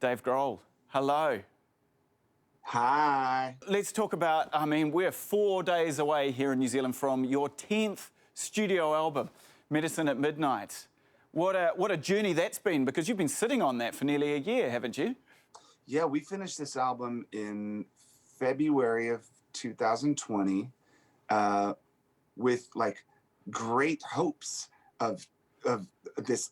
Dave Grohl. Hello. Hi. Let's talk about, we're 4 days away here in New Zealand from your 10th studio album, Medicine at Midnight. What a journey that's been, because you've been sitting on that for nearly a year, haven't you? Yeah, we finished this album in February of 2020 with like great hopes of this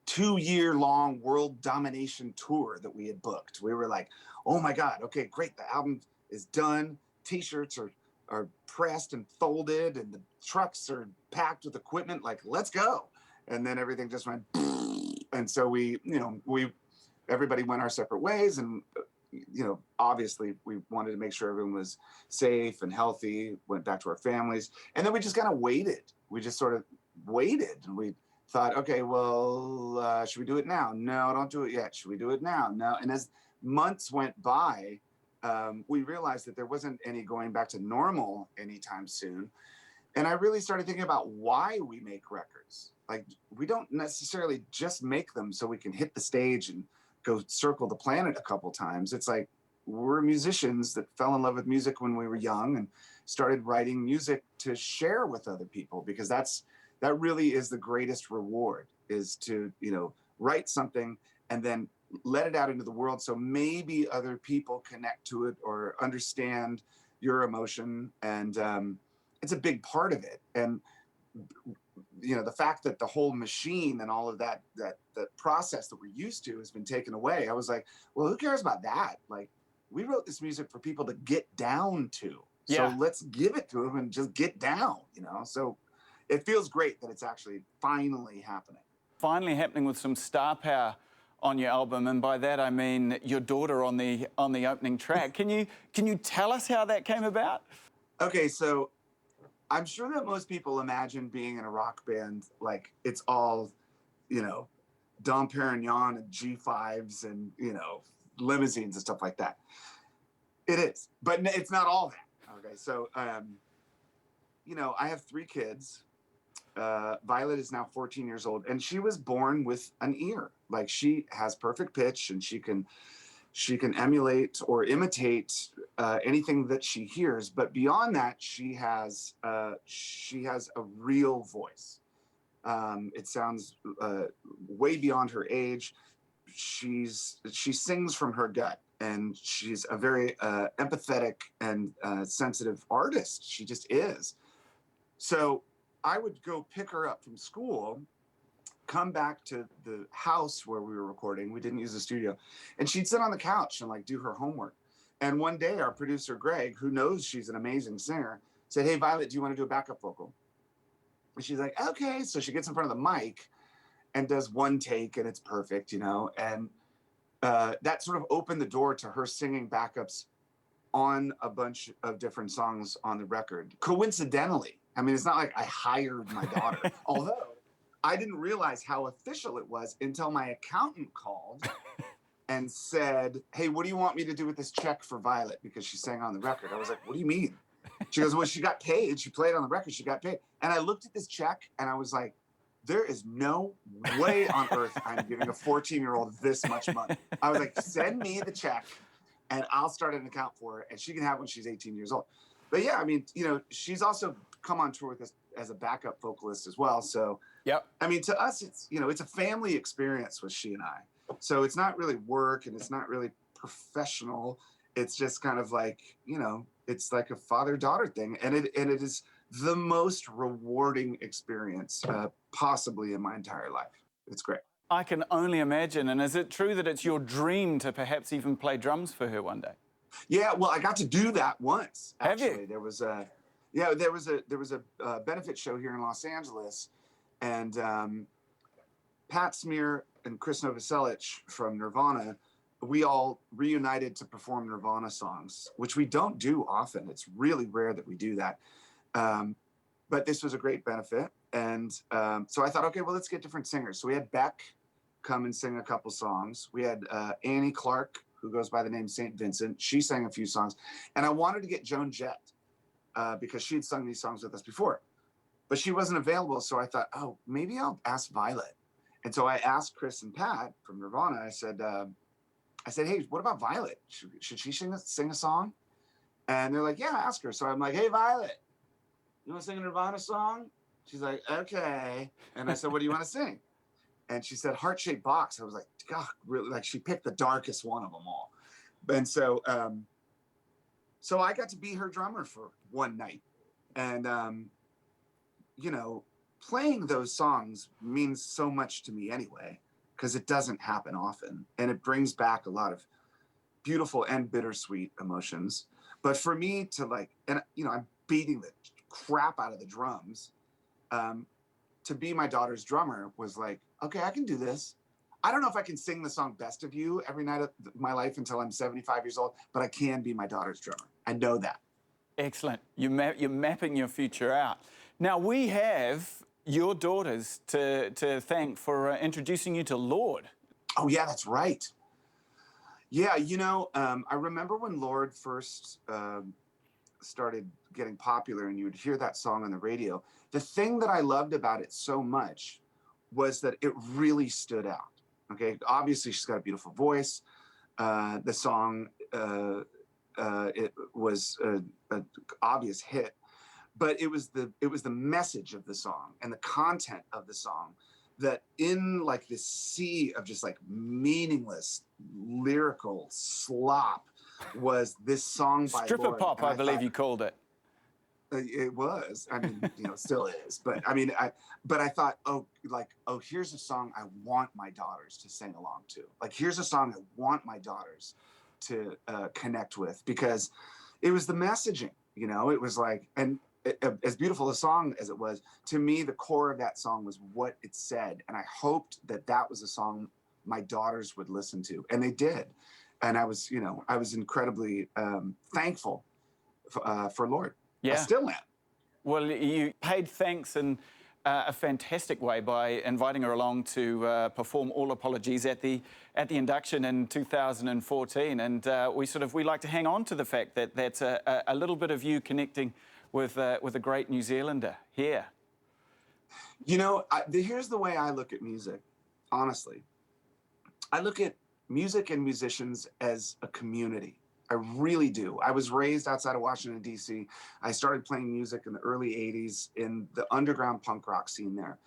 2-year-long world domination tour that we had booked. We were like, oh my God, okay, great. The album is done. T-shirts are pressed and folded and the trucks are packed with equipment. Like, let's go. And then everything just went, and so everybody went our separate ways. And, obviously we wanted to make sure everyone was safe and healthy, went back to our families. And then we just kind of waited. We just sort of waited, and we thought, okay, well, should we do it now? No, don't do it yet. Should we do it now? No. And as months went by, we realized that there wasn't any going back to normal anytime soon. And I really started thinking about why we make records. Like, we don't necessarily just make them so we can hit the stage and go circle the planet a couple times. It's like, we're musicians that fell in love with music when we were young and started writing music to share with other people, because that really is the greatest reward, is to, write something and then let it out into the world so maybe other people connect to it or understand your emotion. And it's a big part of it. And the fact that the whole machine and all of that process that we're used to has been taken away, I was like, well, who cares about that? Like, we wrote this music for people to get down to. Yeah. So let's give it to them and just get down, So it feels great that it's actually finally happening. Finally happening with some star power on your album, and by that I mean your daughter on the opening track. Can you tell us how that came about? Okay, so I'm sure that most people imagine being in a rock band like it's all, Dom Perignon and G5s and, limousines and stuff like that. It is, but it's not all that. Okay, so, I have 3 kids. Violet is now 14 years old, and she was born with an ear. Like, she has perfect pitch, and she can emulate or imitate anything that she hears. But beyond that, she has a real voice. It sounds way beyond her age. She sings from her gut, and she's a very empathetic and sensitive artist. She just is. So I would go pick her up from school, come back to the house where we were recording. We didn't use the studio. And she'd sit on the couch and do her homework. And one day our producer, Greg, who knows she's an amazing singer, said, hey, Violet, do you want to do a backup vocal? And she's like, okay. So she gets in front of the mic and does one take, and it's perfect, And that sort of opened the door to her singing backups on a bunch of different songs on the record. Coincidentally. It's not like I hired my daughter, although I didn't realize how official it was until my accountant called and said, hey, what do you want me to do with this check for Violet? Because she sang on the record. I was like, what do you mean? She goes, well, she got paid. She played on the record. She got paid. And I looked at this check and I was like, there is no way on earth I'm giving a 14-year-old this much money. I was like, send me the check and I'll start an account for her, and she can have it when she's 18 years old. But yeah, she's also come on tour with us as a backup vocalist as well. So, yep. To us, it's, it's a family experience with she and I. So it's not really work and it's not really professional. It's just kind of like, it's like a father-daughter thing. And it is the most rewarding experience possibly in my entire life. It's great. I can only imagine. And is it true that it's your dream to perhaps even play drums for her one day? Yeah, well, I got to do that once. Actually. Have you? There was a benefit show here in Los Angeles, and Pat Smear and Chris Novoselic from Nirvana, we all reunited to perform Nirvana songs, which we don't do often. It's really rare that we do that. But this was a great benefit. And so I thought, okay, well, let's get different singers. So we had Beck come and sing a couple songs. We had Annie Clarke, who goes by the name St. Vincent. She sang a few songs. And I wanted to get Joan Jett because she had sung these songs with us before. But she wasn't available, so I thought, oh, maybe I'll ask Violet. And so I asked Chris and Pat from Nirvana, I said, I said, hey, what about Violet? Should she sing a song? And they're like, yeah, ask her. So I'm like, hey, Violet, you want to sing a Nirvana song? She's like, okay. And I said, what do you want to sing? And she said, Heart-Shaped Box. I was like, God, really? Like, she picked the darkest one of them all. And so, so I got to be her drummer for one night. And, you know, playing those songs means so much to me anyway, because it doesn't happen often. And it brings back a lot of beautiful and bittersweet emotions. But for me to like, and you know, I'm beating the crap out of the drums. To be my daughter's drummer was like, okay, I can do this. I don't know if I can sing the song Best of You every night of my life until I'm 75 years old, but I can be my daughter's drummer. I know that. Excellent. You're mapping your future out. Now, we have your daughters to thank for introducing you to Lord. Oh, yeah, that's right. Yeah, you know, I remember when Lord first started getting popular and you would hear that song on the radio. The thing that I loved about it so much was that it really stood out. Okay, obviously she's got a beautiful voice. The song, it was an obvious hit, but it was the message of the song and the content of the song that in like this sea of just like meaningless lyrical slop was this song by Stripper Lord. pop, And I believe you called it. It was. I mean, you know, it still is. But I mean, I thought, oh, here's a song I want my daughters to sing along to. Like, here's a song I want my daughters to connect with, because it was the messaging. You know, it was like, and as beautiful a song as it was, to me, the core of that song was what it said, and I hoped that that was a song my daughters would listen to, and they did. And I was, you know, I was incredibly thankful for Lord. Yeah. I still am. Well, you paid thanks in a fantastic way by inviting her along to perform All Apologies at the induction in 2014, and we like to hang on to the fact that that's a little bit of you connecting with a great New Zealander here. You know, here's the way I look at music. Honestly, I look at music and musicians as a community. I really do. I was raised outside of Washington, D.C. I started playing music in the early 80s in the underground punk rock scene there.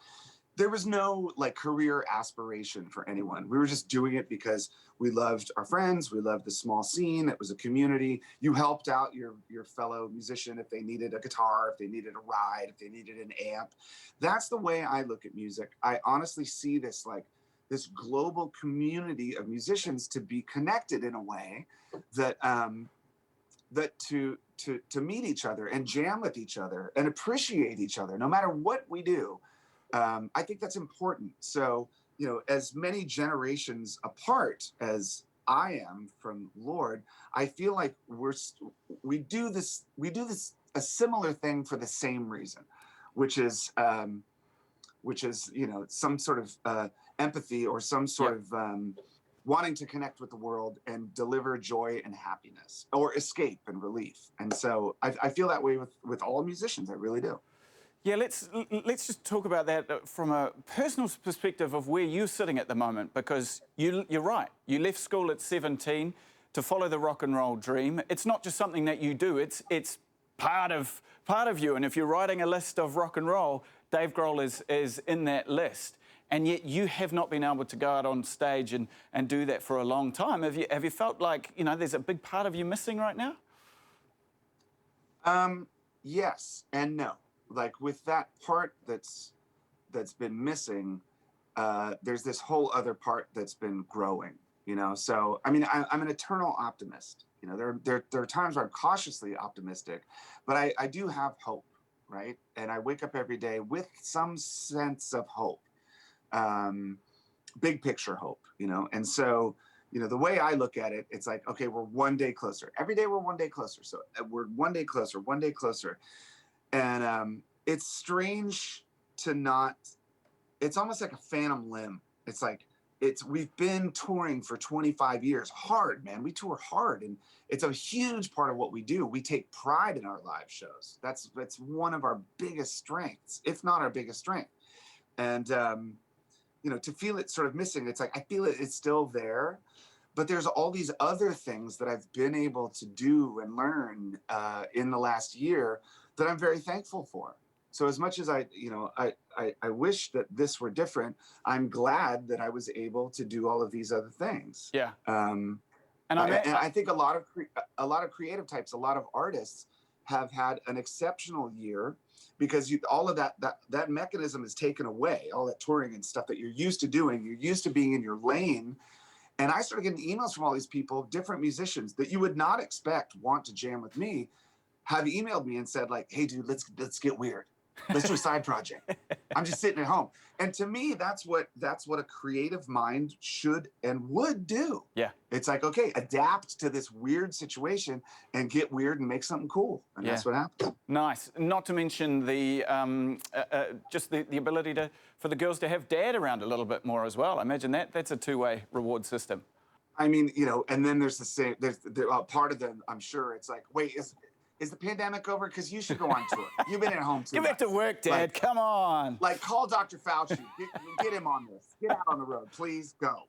There was no like career aspiration for anyone. We were just doing it because we loved our friends. We loved the small scene. It was a community. You helped out your fellow musician if they needed a guitar, if they needed a ride, if they needed an amp. That's the way I look at music. I honestly see this like this global community of musicians to be connected in a way that that to meet each other and jam with each other and appreciate each other no matter what we do. I think that's important. So, you know, as many generations apart as I am from Lord, I feel like we do this a similar thing for the same reason, which is you know, some sort of empathy or some sort of wanting to connect with the world and deliver joy and happiness or escape and relief. And so I feel that way with all musicians. I really do. Yeah, let's just talk about that from a personal perspective of where you're sitting at the moment, because you're right. You left school at 17 to follow the rock and roll dream. It's not just something that you do. It's part of you. And if you're writing a list of rock and roll, Dave Grohl is in that list. And yet you have not been able to go out on stage and do that for a long time. Have you felt like, you know, there's a big part of you missing right now? Yes and no. Like with that part that's been missing, there's this whole other part that's been growing, you know? So, I mean, I'm an eternal optimist. You know, there are times where I'm cautiously optimistic, but I do have hope, right? And I wake up every day with some sense of hope, big picture hope, you know? And so, you know, the way I look at it, it's like, okay, we're one day closer. Every day we're one day closer. So we're one day closer, one day closer. And it's strange to not, it's almost like a phantom limb. It's like, we've been touring for 25 years, hard, man. We tour hard, and it's a huge part of what we do. We take pride in our live shows. That's one of our biggest strengths, if not our biggest strength. And, you know, to feel it sort of missing, it's like, I feel it's still there, But there's all these other things that I've been able to do and learn in the last year that I'm very thankful for. So as much as I wish that this were different, I'm glad that I was able to do all of these other things. Yeah. And I think a lot of creative types, a lot of artists have had an exceptional year because all of that mechanism is taken away, all that touring and stuff that you're used to doing. You're used to being in your lane. And I started getting emails from all these people, different musicians that you would not expect want to jam with me, have emailed me and said like, hey dude, let's get weird. Let's do a side project. I'm just sitting at home. And to me, that's what a creative mind should and would do. Yeah. It's like, okay, adapt to this weird situation and get weird and make something cool. And that's what happens. Nice. Not to mention the just the ability for the girls to have dad around a little bit more as well. I imagine that's a two-way reward system. I mean, and then there's the same, there's part of them, I'm sure it's like, wait, is the pandemic over? Because you should go on tour. You've been at home too Get back to work, Dad. Like, come on. Like, call Dr. Fauci. Get him on this. Get out on the road. Please go.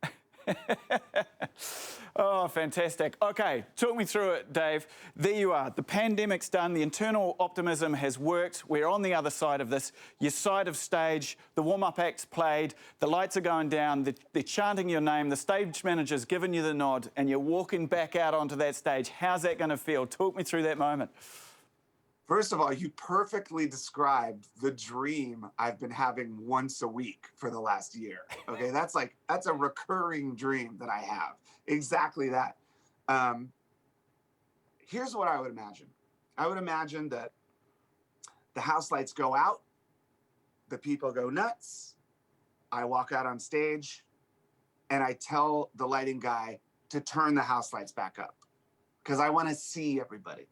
Oh, fantastic. Okay, talk me through it, Dave. There you are. The pandemic's done. The internal optimism has worked. We're on the other side of this. Your side of stage, the warm-up act's played, the lights are going down, they're chanting your name, the stage manager's given you the nod, and you're walking back out onto that stage. How's that going to feel? Talk me through that moment. First of all, you perfectly described the dream I've been having once a week for the last year. Okay, that's a recurring dream that I have. Exactly that. Here's what I would imagine. I would imagine that the house lights go out, the people go nuts, I walk out on stage, and I tell the lighting guy to turn the house lights back up because I want to see everybody.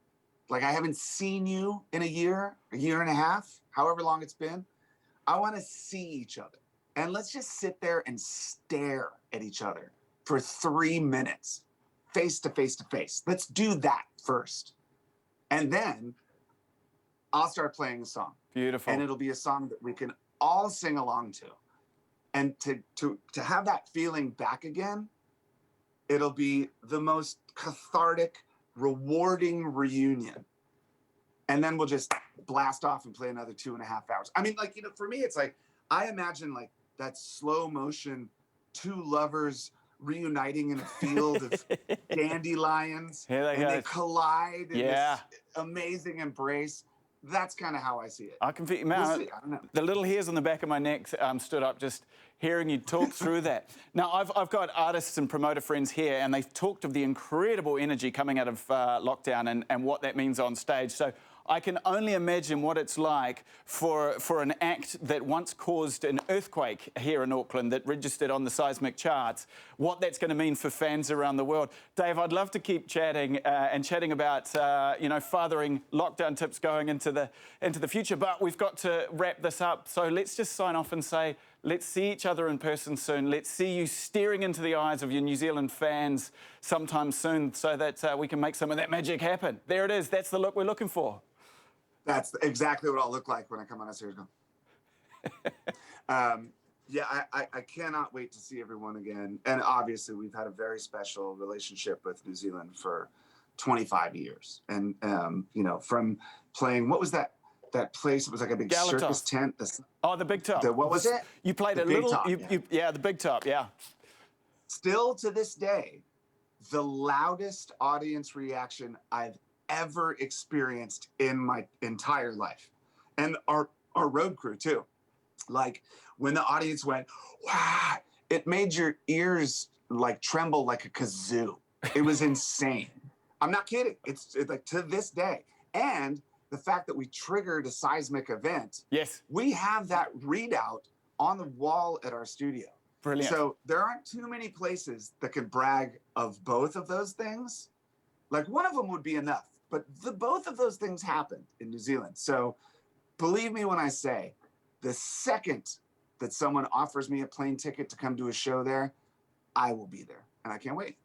Like, I haven't seen you in a year and a half, however long it's been. I want to see each other. And let's just sit there and stare at each other for 3 minutes, face to face to face. Let's do that first. And then I'll start playing a song. Beautiful. And it'll be a song that we can all sing along to. And to have that feeling back again, it'll be the most cathartic, rewarding reunion. And then we'll just blast off and play another 2.5 hours. I mean, like, for me, it's like, I imagine like that slow motion, two lovers reuniting in a field of dandelions. They collide in this amazing embrace. That's kind of how I see it. I can feel, man, I don't know. The little hairs on the back of my neck stood up just hearing you talk through that. Now, I've got artists and promoter friends here, and they've talked of the incredible energy coming out of lockdown and what that means on stage. So I can only imagine what it's like for an act that once caused an earthquake here in Auckland that registered on the seismic charts, what that's going to mean for fans around the world. Dave, I'd love to keep chatting about, fathering lockdown tips going into the future, but we've got to wrap this up. So let's just sign off and say, let's see each other in person soon. Let's see you staring into the eyes of your New Zealand fans sometime soon so that we can make some of that magic happen. There it is. That's the look we're looking for. That's exactly what I'll look like when I come on a series. I cannot wait to see everyone again. And obviously, we've had a very special relationship with New Zealand for 25 years. And, from playing, what was that place? It was like a big circus tent. The Big Top. What was it? You played the little, top, the Big Top, yeah. Still to this day, the loudest audience reaction I've ever experienced in my entire life. And our road crew too. Like, when the audience went, wow, it made your ears like tremble like a kazoo. It was insane. I'm not kidding. It's like to this day. And the fact that we triggered a seismic event. Yes. We have that readout on the wall at our studio. Brilliant. So there aren't too many places that can brag of both of those things. Like, one of them would be enough. But both of those things happened in New Zealand. So believe me when I say, the second that someone offers me a plane ticket to come do a show there, I will be there. And I can't wait.